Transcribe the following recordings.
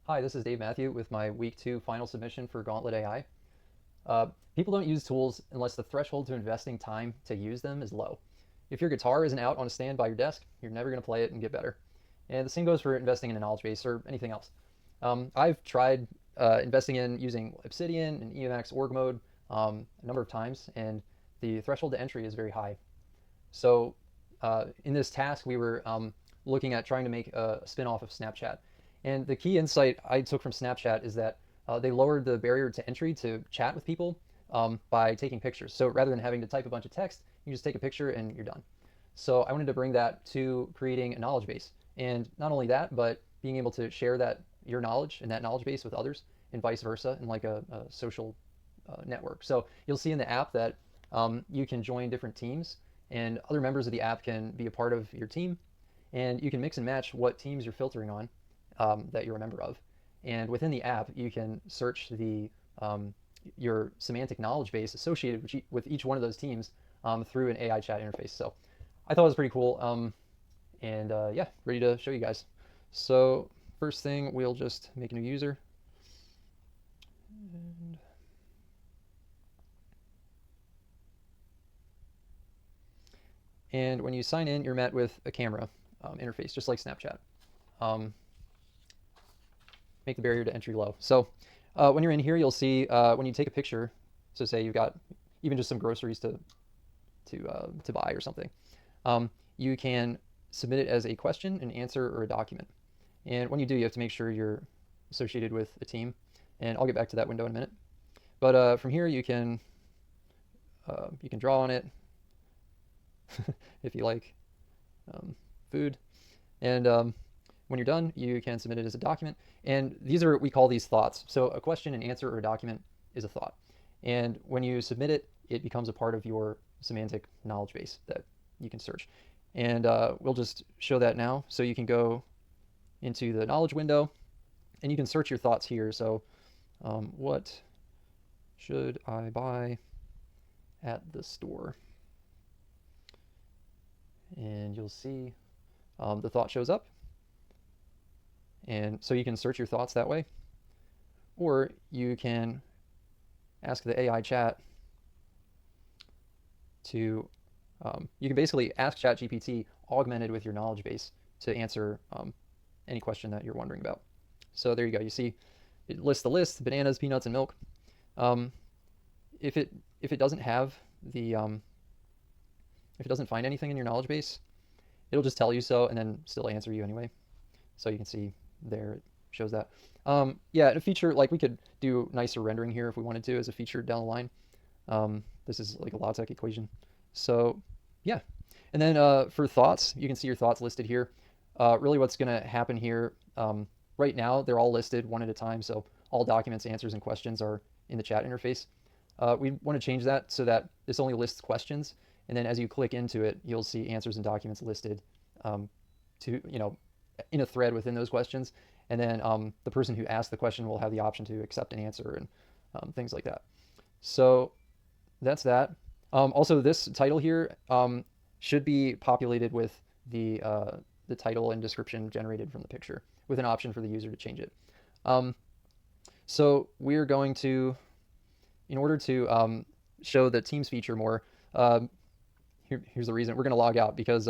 Hi, this is Dave Matthew with my week 2 final submission for Gauntlet AI. People don't use tools unless the threshold to investing time to use them is low. If your guitar isn't out on a stand by your desk, you're never going to play it and get better. And the same goes for investing in a knowledge base or anything else. I've tried investing in using Obsidian and Emacs org mode a number of times, and the threshold to entry is very high. So in this task, we were looking at trying to make a spin-off of Snapchat. And the key insight I took from Snapchat is that they lowered the barrier to entry to chat with people by taking pictures. So rather than having to type a bunch of text, you just take a picture and you're done. So I wanted to bring that to creating a knowledge base. And not only that, but being able to share that your knowledge and that knowledge base with others and vice versa in like a social network. So you'll see in the app that you can join different teams and other members of the app can be a part of your team, and you can mix and match what teams you're filtering on that you're a member of. And within the app, you can search your semantic knowledge base associated with each one of those teams through an AI chat interface. So I thought it was pretty cool, and yeah, ready to show you guys. So first thing, we'll just make a new user. And when you sign in, you're met with a camera interface, just like Snapchat. Make the barrier to entry low. So when you're in here, you'll see when you take a picture, so say you've got even just some groceries to buy or something, you can submit it as a question, an answer, or a document. And when you do, you have to make sure you're associated with a team. And I'll get back to that window in a minute. But from here, you can draw on it if you like food. And when you're done, you can submit it as a document. And we call these thoughts. So a question, an answer, or a document is a thought. And when you submit it, it becomes a part of your semantic knowledge base that you can search. And we'll just show that now. So you can go into the knowledge window and you can search your thoughts here. So what should I buy at the store? And you'll see the thought shows up. And so you can search your thoughts that way. Or you can ask the AI chat to, you can basically ask ChatGPT augmented with your knowledge base to answer any question that you're wondering about. So there you go. You see it lists the list, bananas, peanuts, and milk. If it doesn't have the, if it doesn't find anything in your knowledge base, it'll just tell you so and then still answer you anyway. So you can see there it shows that. Yeah, a feature, like we could do nicer rendering here if we wanted to as a feature down the line. This is like a LaTeX equation. So yeah. And then for thoughts, you can see your thoughts listed here. Really what's going to happen here, right now they're all listed one at a time. So all documents, answers, and questions are in the chat interface. We want to change that so that this only lists questions. And then as you click into it, you'll see answers and documents listed in a thread within those questions. And then the person who asked the question will have the option to accept an answer and things like that. So that's that. Also, this title here should be populated with the title and description generated from the picture with an option for the user to change it. So we're going to, in order to show the Teams feature more, here's the reason. We're going to log out because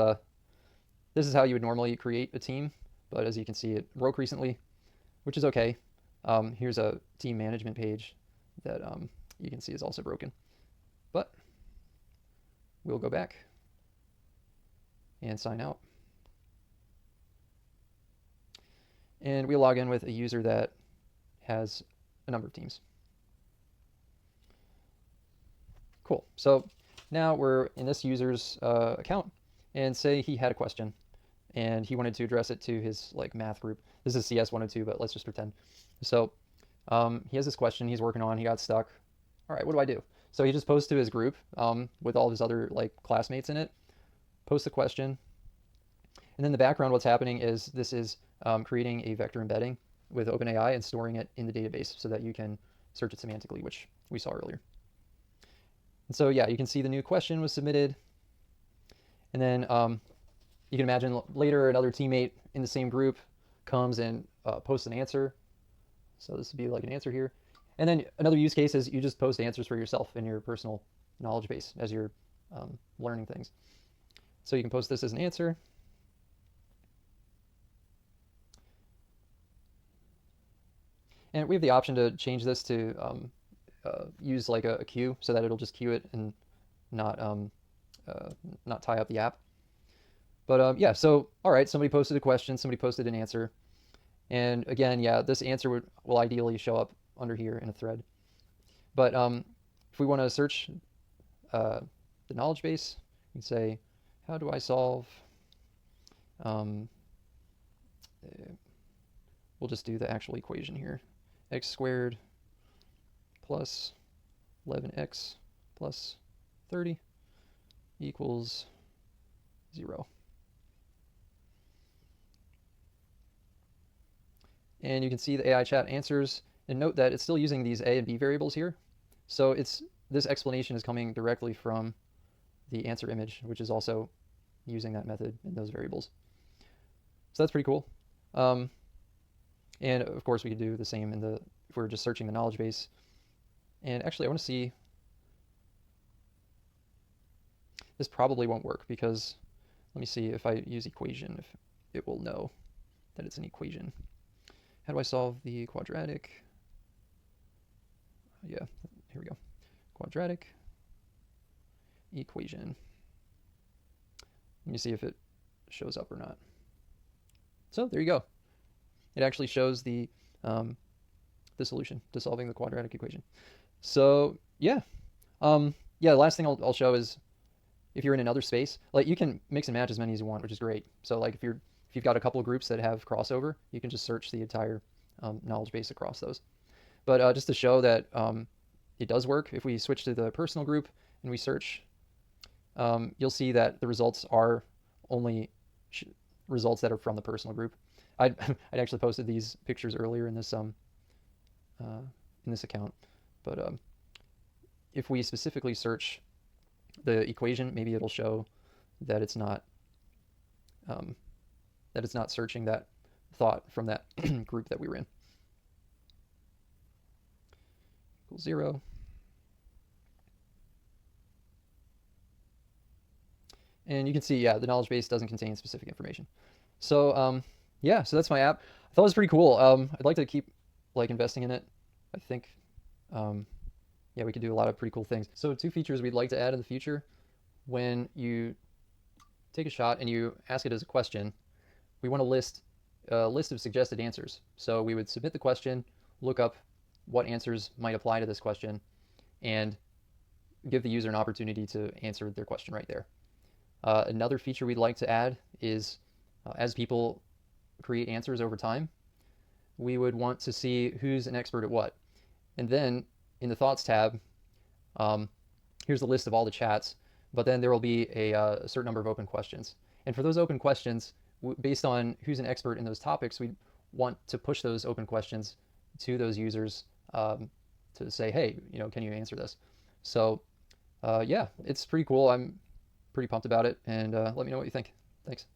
this is how you would normally create a team. But as you can see, it broke recently, which is okay. Here's a team management page that you can see is also broken. But we'll go back and sign out. And we'll log in with a user that has a number of teams. Cool. So now we're in this user's account, and say he had a question and he wanted to address it to his like math group. This is CS 102, but let's just pretend. So he has this question he's working on. He got stuck. All right, what do I do? So he just posts to his group with all of his other like classmates in it. Posts a question, and then the background, what's happening is this is creating a vector embedding with OpenAI and storing it in the database so that you can search it semantically, which we saw earlier. And so yeah, you can see the new question was submitted, and then you can imagine later another teammate in the same group comes and posts an answer So this would be like an answer here. And then another use case is you just post answers for yourself in your personal knowledge base as you're learning things. So you can post this as an answer. And we have the option to change this to use like a queue so that it'll just queue it and not not tie up the app. But yeah, so all right, somebody posted a question, somebody posted an answer, and again, yeah, this answer will ideally show up under here in a thread. But if we want to search the knowledge base, we can say, how do I solve? We'll just do the actual equation here. X squared plus 11x plus 30 equals 0. And you can see the AI chat answers, and note that it's still using these a and b variables here. So this explanation is coming directly from the answer image, which is also using that method in those variables. So that's pretty cool. And of course we could do the same if we're just searching the knowledge base. And actually I want to see, this probably won't work because, let me see if I use equation, if it will know that it's an equation. How do I solve the quadratic? Yeah, here we go. Quadratic equation. Let me see if it shows up or not. So there you go. It actually shows the solution to solving the quadratic equation. So yeah, yeah. The last thing I'll show is if you're in another space, like you can mix and match as many as you want, which is great. So like if you've got a couple of groups that have crossover, you can just search the entire knowledge base across those. But just to show that it does work, if we switch to the personal group and we search, you'll see that the results are only results that are from the personal group. I'd actually posted these pictures earlier in this account, but if we specifically search the equation, maybe it'll show that it's not searching that thought from that group that we were in. Equals 0. And you can see, yeah, the knowledge base doesn't contain specific information. So yeah, so that's my app. I thought it was pretty cool. I'd like to keep like investing in it. I think yeah, we could do a lot of pretty cool things. So 2 features we'd like to add in the future: when you take a shot and you ask it as a question, we want to list a list of suggested answers. So we would submit the question, look up what answers might apply to this question, and give the user an opportunity to answer their question right there. Another feature we'd like to add is as people create answers over time, we would want to see who's an expert at what. And then in the Thoughts tab, here's a list of all the chats, but then there will be a certain number of open questions. And for those open questions, based on who's an expert in those topics, we want to push those open questions to those users to say, hey, can you answer this? So yeah, it's pretty cool. I'm pretty pumped about it, and let me know what you think. Thanks.